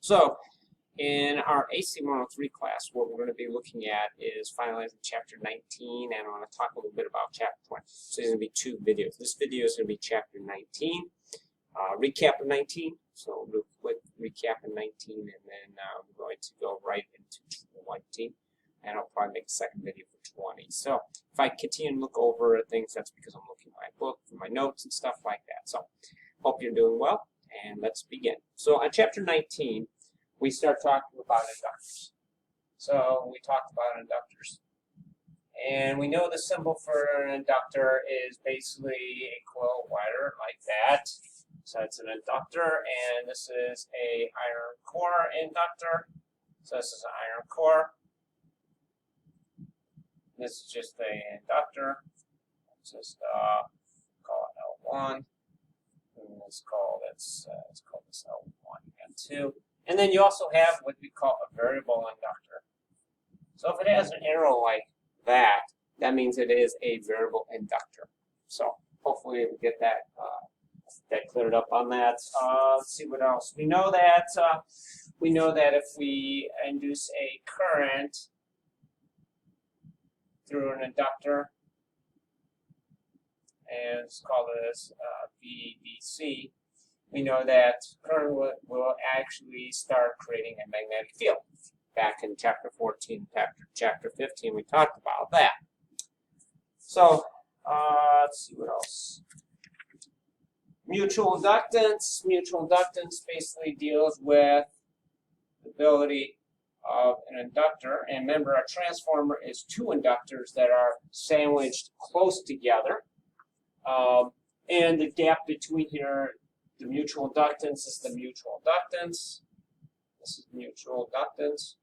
So, in our AC 103 class, what we're going to be looking at is finalizing Chapter 19, and I want to talk a little bit about Chapter 20. So there's going to be two videos. This video is going to be Chapter 19, recap of 19. So real quick recap of 19, and then we're going to go right into 20, and I'll probably make a second video for 20. So if I continue to look over things, that's because I'm looking at my book for my notes and stuff like that. So hope you're doing well, and let's begin. So on Chapter 19, we start talking about inductors. So we talked about inductors. And we know the symbol for an inductor is basically a coil wire like that. So it's an inductor, and this is a iron core inductor. So this is an iron core. This is just an inductor. Let's just call it L1. And let's call this L1 again too. And then you also have what we call a variable inductor. So if it has an arrow like that, that means it is a variable inductor. So hopefully we get that cleared up on that. Let's see what else. We know that if we induce a current through an inductor, and let's call this VDC, we know that current will actually start creating a magnetic field. Back in Chapter 14, Chapter 15, we talked about that. So, let's see what else. Mutual inductance. Mutual inductance basically deals with the ability of an inductor. And remember, our transformer is two inductors that are sandwiched close together. And the gap between here, the mutual inductance is the mutual inductance. This is mutual inductance.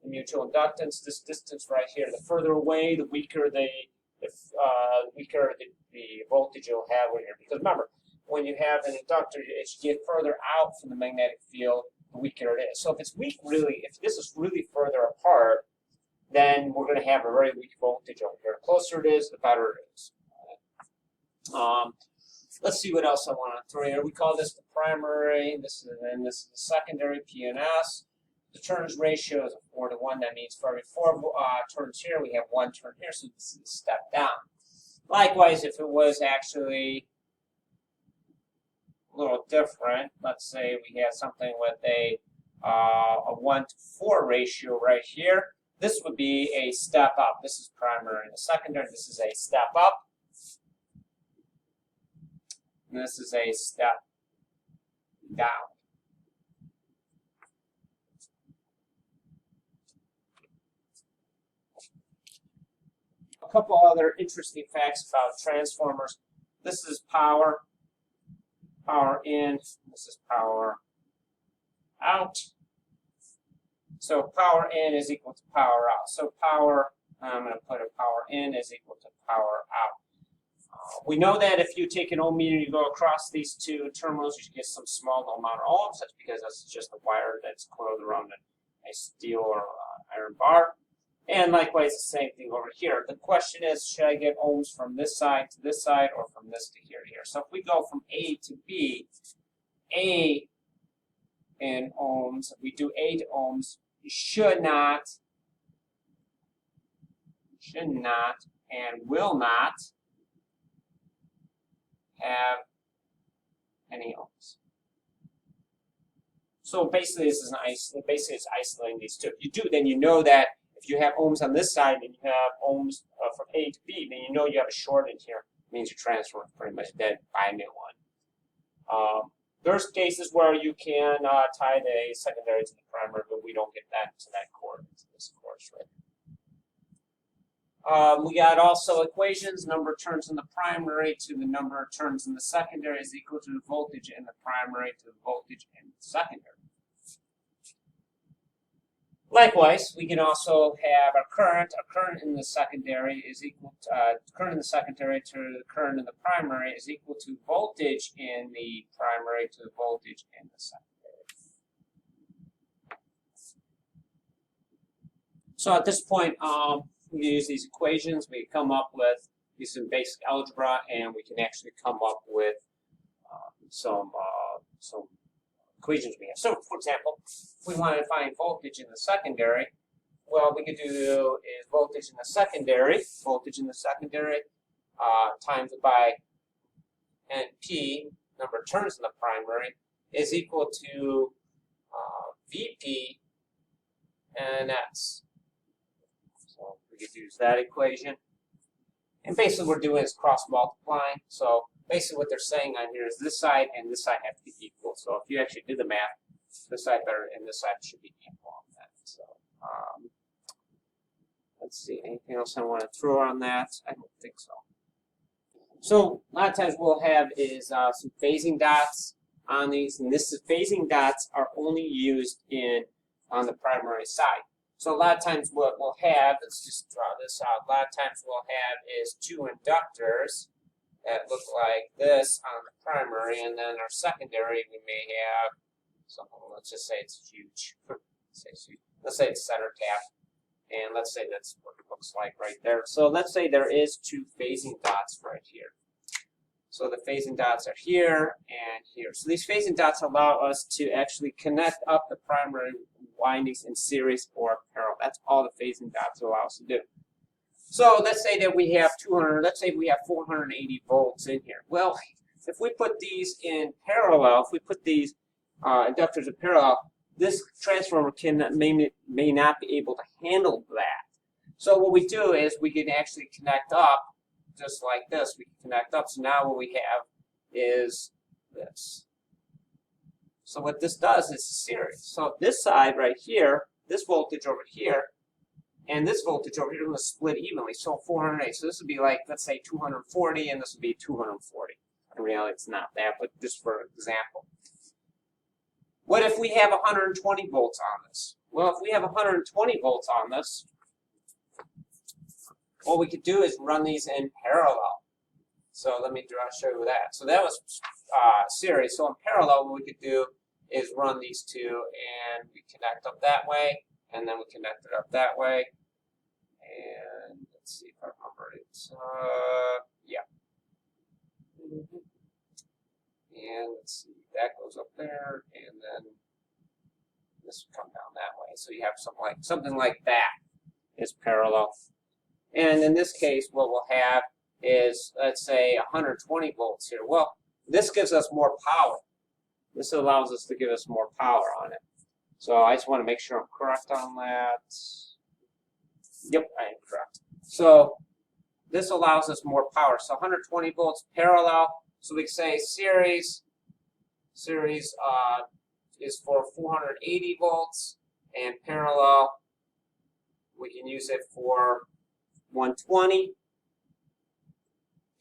The mutual inductance, this distance right here, the further away, the weaker the voltage you'll have over here. Because remember, when you have an inductor, as you get further out from the magnetic field, the weaker it is. So if it's weak, really, if this is really further apart, then we're going to have a very weak voltage over here. The closer it is, the better it is. Let's see what else I want to throw here. We call this the primary. This is the secondary, PNS. The turns ratio is a 4-to-1. That means for every 4 turns here, we have 1 turn here. So this is a step down. Likewise, if it was actually a little different, let's say we have something with a 1-to-4 ratio right here. This would be a step up. This is primary and the secondary. This is a step up. And this is a step down. A couple other interesting facts about transformers. This is power in, this is power out. So power in is equal to power out. So power, I'm going to put a power in is equal to power out. We know that if you take an ohm meter and you go across these two terminals, you should get some small amount of ohms. That's because that's just a wire that's coiled around a steel or iron bar. And likewise, the same thing over here. The question is, should I get ohms from this side to this side or from this to here to here? So if we go from A to B, A in ohms, if we do A to ohms, you should not, and will not have any ohms. So basically, this is it's isolating these two. If you do, then you know that if you have ohms on this side and you have ohms from A to B, then you know you have a short in here. It means your transformer is pretty much dead. Buy a new one. There's cases where you can tie the secondary to the primary, but we don't get that to that cord, to this course right. We got also equations. Number of turns in the primary to the number of turns in the secondary is equal to the voltage in the primary to the voltage in the secondary. Likewise, we can also have a current. A current in the secondary is equal to current in the secondary to the current in the primary is equal to voltage in the primary to the voltage in the secondary. So at this point, we use these equations. We come up with some basic algebra, and we can actually come up with some equations we have. So, for example, if we want to find voltage in the secondary, well, we could do is voltage in the secondary, times by NP, number of turns in the primary, is equal to VP NS. So we could use that equation. And basically what we're doing is cross multiplying. So basically what they're saying on here is this side and this side have to be equal. So if you actually do the math, this side better and this side should be equal on that. So let's see, anything else I want to throw on that? I don't think so. So a lot of times we'll have is some phasing dots on these, and this phasing dots are only used on the primary side. So a lot of times what we'll have, let's just draw this out, a lot of times we'll have is two inductors that look like this on the primary, and then our secondary we may have something, let's just say it's huge. Let's say it's center tap, and let's say that's what it looks like right there. So let's say there is two phasing dots right here. So the phasing dots are here and here. So these phasing dots allow us to actually connect up the primary windings in series or parallel. That's all the phasing dots allow us to do. So let's say that we have 480 volts in here. Well, if we put these in parallel, if we put these inductors in parallel, this transformer may not be able to handle that. So what we do is we can actually connect up just like this. We can connect up. So now what we have is this. So what this does is series. So this side right here, this voltage over here, and this voltage over here are going to split evenly. So 480. So this would be like, let's say 240, and this would be 240. In reality, it's not that, but just for example. What if we have 120 volts on this? Well, if we have 120 volts on this, what we could do is run these in parallel. So let me show you that. So that was series. So in parallel, what we could do is run these two, and we connect up that way, and then we connect it up that way. And let's see if I remember it. Yeah. And let's see, that goes up there, and then this will come down that way. So you have something like that is parallel. And in this case, what we'll have is, let's say, 120 volts here. Well, this gives us more power. This allows us to give us more power on it. So I just want to make sure I'm correct on that. Yep, I am correct. So this allows us more power. So 120 volts parallel. So we can say series is for 480 volts, and parallel, we can use it for 120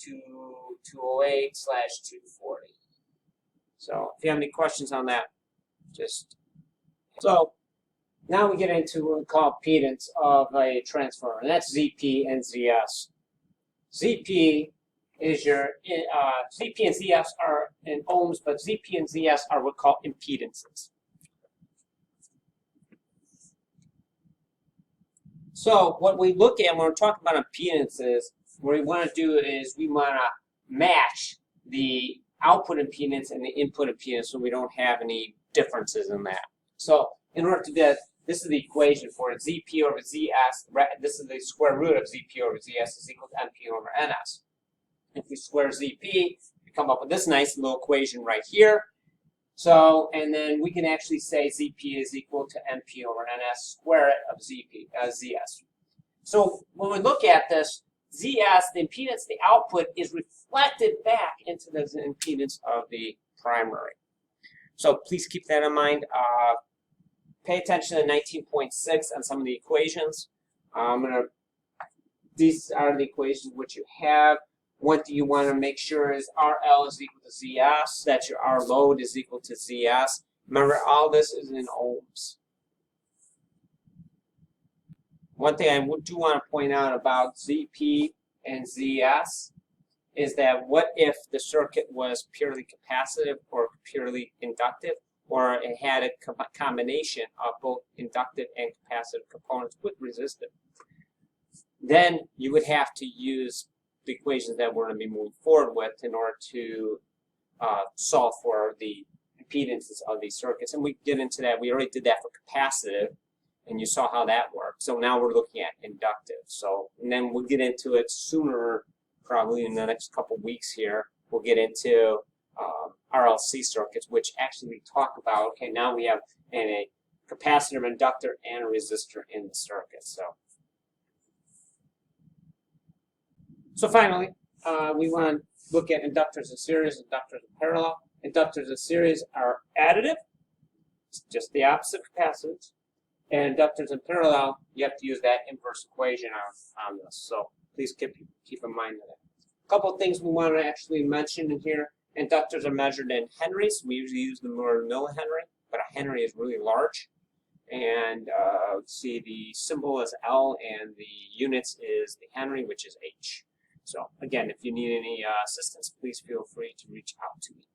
to 208/240. So if you have any questions on that, just so now we get into what we call impedance of a transformer, and that's ZP and ZS. ZP is your ZP and ZS are in ohms, but ZP and ZS are what we call impedances. So what we look at when we're talking about impedances, what we want to do is we want to match the output impedance and the input impedance so we don't have any differences in that. So in order to do that, this is the equation for it. ZP over ZS, this is the square root of ZP over ZS is equal to NP over NS. If we square ZP, we come up with this nice little equation right here. So, and then we can actually say ZP is equal to NP over NS, square it of ZS. So when we look at this, ZS, the impedance, the output, is reflected back into the impedance of the primary. So please keep that in mind. Pay attention to 19.6 on some of the equations. These are the equations which you have. What you want to make sure is RL is equal to ZS, that your R load is equal to ZS. Remember, all this is in ohms. One thing I do want to point out about ZP and ZS is that what if the circuit was purely capacitive or purely inductive, or it had a combination of both inductive and capacitive components with resistive? Then you would have to use the equations that we're going to be moving forward with in order to solve for the impedances of these circuits. And we get into that. We already did that for capacitive, and you saw how that worked. So now we're looking at inductive. So, and then we'll get into it sooner, probably in the next couple weeks here. We'll get into RLC circuits, which actually talk about, okay, now we have a capacitor, inductor, and a resistor in the circuit. So finally, we want to look at inductors in series, inductors in parallel. Inductors in series are additive, it's just the opposite of capacitance. And inductors in parallel, you have to use that inverse equation on this. So please keep in mind that. A couple of things we want to actually mention in here. Inductors are measured in henries. We usually use the more millihenry, but a henry is really large. And let's see, the symbol is L, and the units is the henry, which is H. So again, if you need any assistance, please feel free to reach out to me.